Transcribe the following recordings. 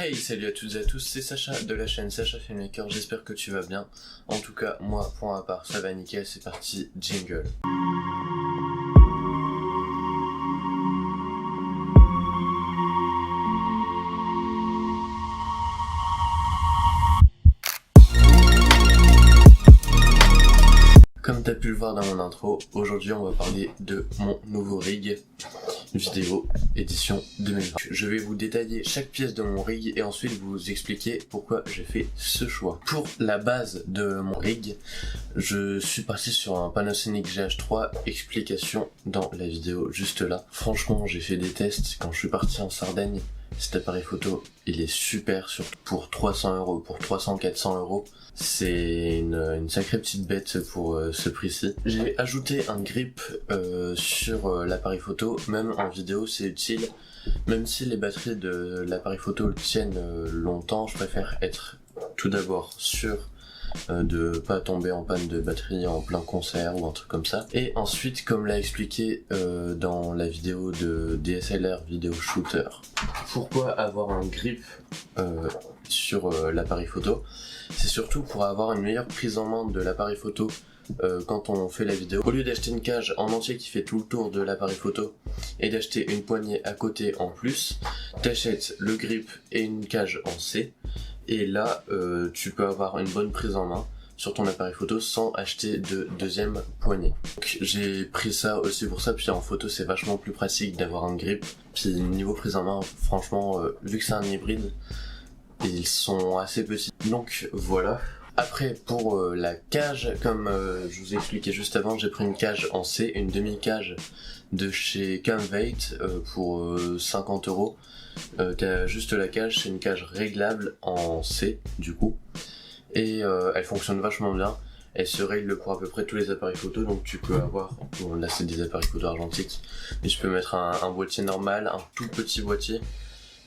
Hey, salut à toutes et à tous, c'est Sacha de la chaîne Sacha Filmmaker, j'espère que tu vas bien. En tout cas, moi, pour ma part, ça va nickel, c'est parti, jingle. Comme tu as pu le voir dans mon intro, aujourd'hui on va parler de mon nouveau rig vidéo édition 2020. Je vais vous détailler chaque pièce de mon rig et ensuite vous expliquer pourquoi j'ai fait ce choix. Pour la base de mon rig, je suis parti sur un Panasonic GH3, explication dans la vidéo juste là. Franchement, j'ai fait des tests quand je suis parti en Sardaigne. Cet appareil photo, il est super, surtout pour 300€, pour 300-400€. C'est une sacrée petite bête pour ce prix-ci. J'ai ajouté un grip sur l'appareil photo, même en vidéo c'est utile. Même si les batteries de l'appareil photo tiennent longtemps, je préfère être tout d'abord sûr de pas tomber en panne de batterie en plein concert ou un truc comme ça. Et ensuite, comme l'a expliqué dans la vidéo de DSLR Video Shooter, pourquoi avoir un grip sur l'appareil photo? C'est surtout pour avoir une meilleure prise en main de l'appareil photo quand on fait la vidéo. Au lieu d'acheter une cage en entier qui fait tout le tour de l'appareil photo et d'acheter une poignée à côté en plus, t'achètes le grip et une cage en C. Et là, tu peux avoir une bonne prise en main sur ton appareil photo sans acheter de deuxième poignée. Donc j'ai pris ça aussi pour ça, puis en photo c'est vachement plus pratique d'avoir un grip. Puis niveau prise en main, franchement, vu que c'est un hybride, ils sont assez petits. Donc voilà. Après pour la cage, comme je vous ai expliqué juste avant, j'ai pris une cage en C, une demi-cage de chez Camvait pour 50€. T'as juste la cage, c'est une cage réglable en C du coup, et elle fonctionne vachement bien. Elle se règle pour à peu près tous les appareils photo, donc tu peux avoir, bon là c'est des appareils photo argentiques, mais tu peux mettre un boîtier normal, un tout petit boîtier,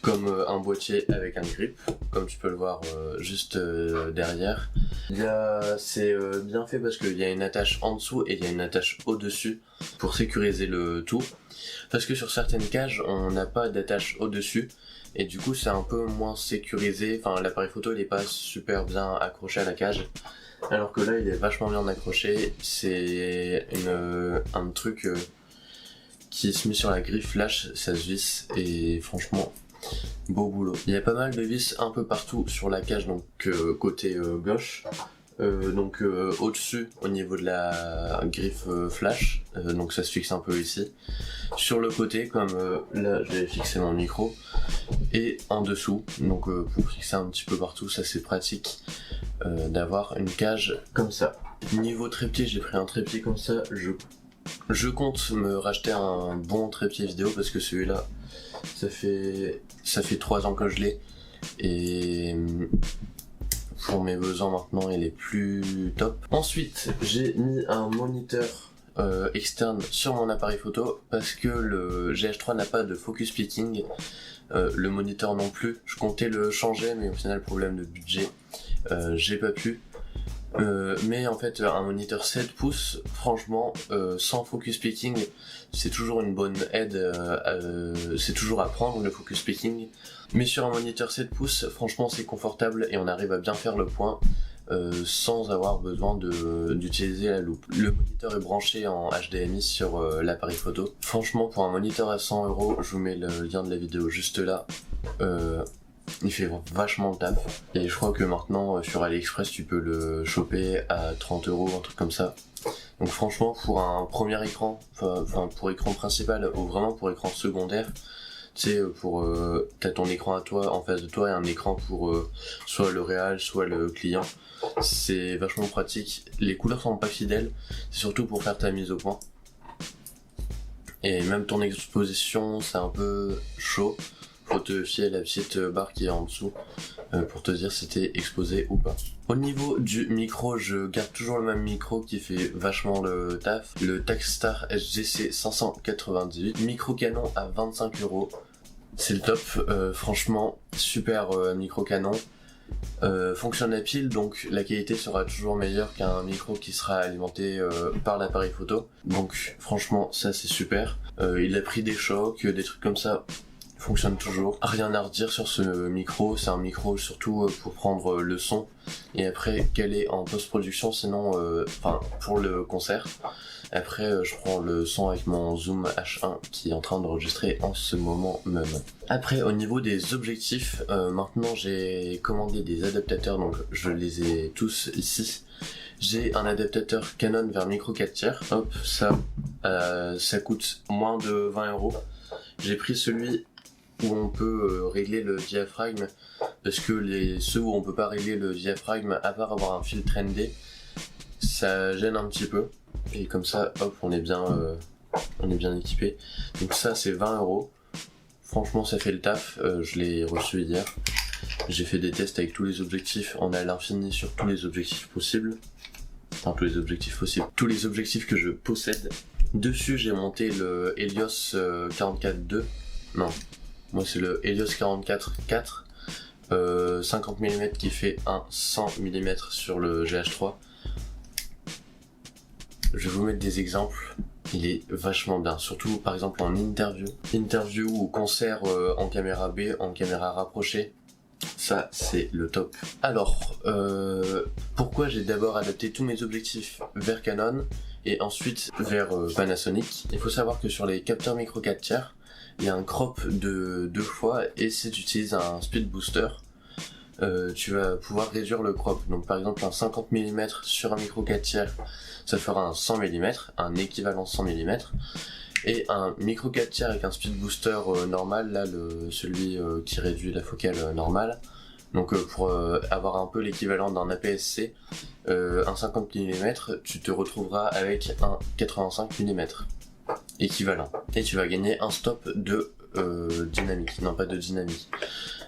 comme un boîtier avec un grip, comme tu peux le voir juste derrière. C'est bien fait parce qu'il y a une attache en dessous et il y a une attache au-dessus pour sécuriser le tout. Parce que sur certaines cages, on n'a pas d'attache au-dessus et du coup c'est un peu moins sécurisé. Enfin, l'appareil photo il est pas super bien accroché à la cage, alors que là il est vachement bien accroché. C'est un truc qui se met sur la griffe flash, ça se visse et franchement beau boulot. Il y a pas mal de vis un peu partout sur la cage, donc côté gauche, donc au-dessus au niveau de la griffe flash, donc ça se fixe un peu ici. Sur le côté, comme là je vais fixer mon micro, et en dessous, donc pour fixer un petit peu partout, ça c'est pratique d'avoir une cage comme ça. Niveau trépied, j'ai pris un trépied comme ça. Je compte me racheter un bon trépied vidéo parce que celui-là, ça fait 3 ans que je l'ai et pour mes besoins maintenant il est plus top. Ensuite j'ai mis un moniteur externe sur mon appareil photo parce que le GH3 n'a pas de focus picking, le moniteur non plus. Je comptais le changer mais au final problème de budget, j'ai pas pu. Mais en fait un moniteur 7 pouces franchement sans focus picking c'est toujours une bonne aide, c'est toujours à prendre le focus picking, mais sur un moniteur 7 pouces franchement c'est confortable et on arrive à bien faire le point sans avoir besoin d'utiliser la loupe. Le moniteur est branché en HDMI sur l'appareil photo. Franchement pour un moniteur à 100€, je vous mets le lien de la vidéo juste là, il fait vachement le taf et je crois que maintenant sur AliExpress tu peux le choper à 30€, un truc comme ça. Donc franchement pour un premier écran, enfin pour écran principal ou vraiment pour écran secondaire, tu sais, pour t'as ton écran à toi en face de toi et un écran pour soit le réal soit le client, c'est vachement pratique. Les couleurs sont pas fidèles, c'est surtout pour faire ta mise au point et même ton exposition c'est un peu chaud. Faut te fier à la petite barre qui est en dessous pour te dire si t'es exposé ou pas. Au niveau du micro, je garde toujours le même micro qui fait vachement le taf. Le Takstar SGC 598, micro canon à 25€. C'est le top, franchement super micro canon. Fonctionne à pile, donc la qualité sera toujours meilleure qu'un micro qui sera alimenté par l'appareil photo. Donc franchement ça c'est super. Il a pris des chocs, des trucs comme ça. fonctionne toujours. Rien à redire sur ce micro, c'est un micro surtout pour prendre le son et après caler en post-production, sinon pour le concert. Après je prends le son avec mon Zoom H1 qui est en train d'enregistrer en ce moment même. Après au niveau des objectifs, maintenant j'ai commandé des adaptateurs, donc je les ai tous ici. J'ai un adaptateur Canon vers micro 4 tiers, hop, ça coûte moins de 20 €. J'ai pris celui où on peut régler le diaphragme, parce que ceux où on peut pas régler le diaphragme, à part avoir un filtre ND, ça gêne un petit peu. Et comme ça, hop, on est bien équipé. Donc ça, c'est 20 €. Franchement, ça fait le taf. Je l'ai reçu hier. J'ai fait des tests avec tous les objectifs. On est à l'infini sur tous les objectifs possibles. Enfin, tous les objectifs possibles. Tous les objectifs que je possède. Dessus, j'ai monté le Helios 44-2. Non. Moi c'est le Helios 44-4, 50 mm qui fait un 100 mm sur le GH3. Je vais vous mettre des exemples, il est vachement bien, surtout par exemple en interview ou concert en caméra B, en caméra rapprochée. Ça c'est le top. Alors, pourquoi j'ai d'abord adapté tous mes objectifs vers Canon et ensuite vers Panasonic. Il faut savoir que sur les capteurs micro 4 tiers, il y a un crop de 2 fois et si tu utilises un speed booster, tu vas pouvoir réduire le crop. Donc par exemple un 50 mm sur un micro 4 tiers, ça fera un 100 mm, un équivalent 100 mm. Et un micro 4 tiers avec un speed booster normal, là celui qui réduit la focale normale. Donc pour avoir un peu l'équivalent d'un APS-C, un 50 mm, tu te retrouveras avec un 85 mm. Équivalent. Et tu vas gagner un stop de dynamique, non pas de dynamique,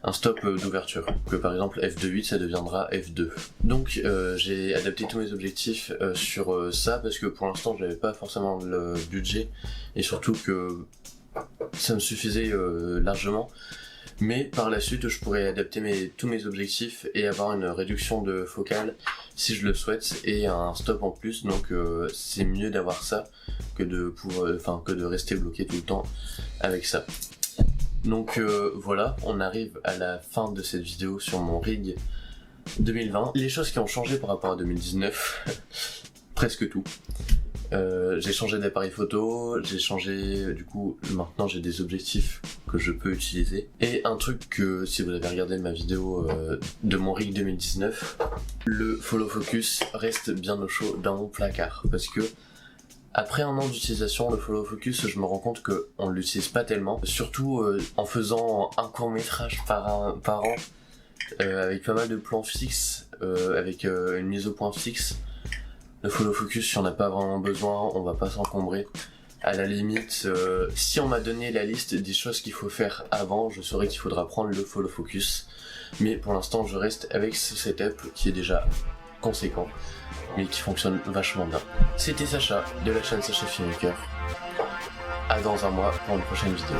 un stop d'ouverture, que par exemple f2.8 ça deviendra f2. Donc j'ai adapté tous mes objectifs sur ça parce que pour l'instant j'avais pas forcément le budget et surtout que ça me suffisait largement. Mais par la suite je pourrais adapter tous mes objectifs et avoir une réduction de focale si je le souhaite et un stop en plus, donc c'est mieux d'avoir ça que de rester bloqué tout le temps avec ça. Donc voilà, on arrive à la fin de cette vidéo sur mon rig 2020. Les choses qui ont changé par rapport à 2019, presque tout. J'ai changé d'appareil photo, j'ai changé, du coup maintenant j'ai des objectifs que je peux utiliser. Et un truc que si vous avez regardé ma vidéo de mon rig 2019, le follow focus reste bien au chaud dans mon placard parce que après un an d'utilisation, le follow focus, je me rends compte qu'on ne l'utilise pas tellement, surtout en faisant un court métrage par an, avec pas mal de plans fixes, avec une mise au point fixe. Le follow focus, si on n'a pas vraiment besoin, on va pas s'encombrer. À la limite, si on m'a donné la liste des choses qu'il faut faire avant, je saurais qu'il faudra prendre le follow focus. Mais pour l'instant, je reste avec ce setup qui est déjà conséquent, mais qui fonctionne vachement bien. C'était Sacha, de la chaîne Sacha Filmmaker. À dans un mois pour une prochaine vidéo.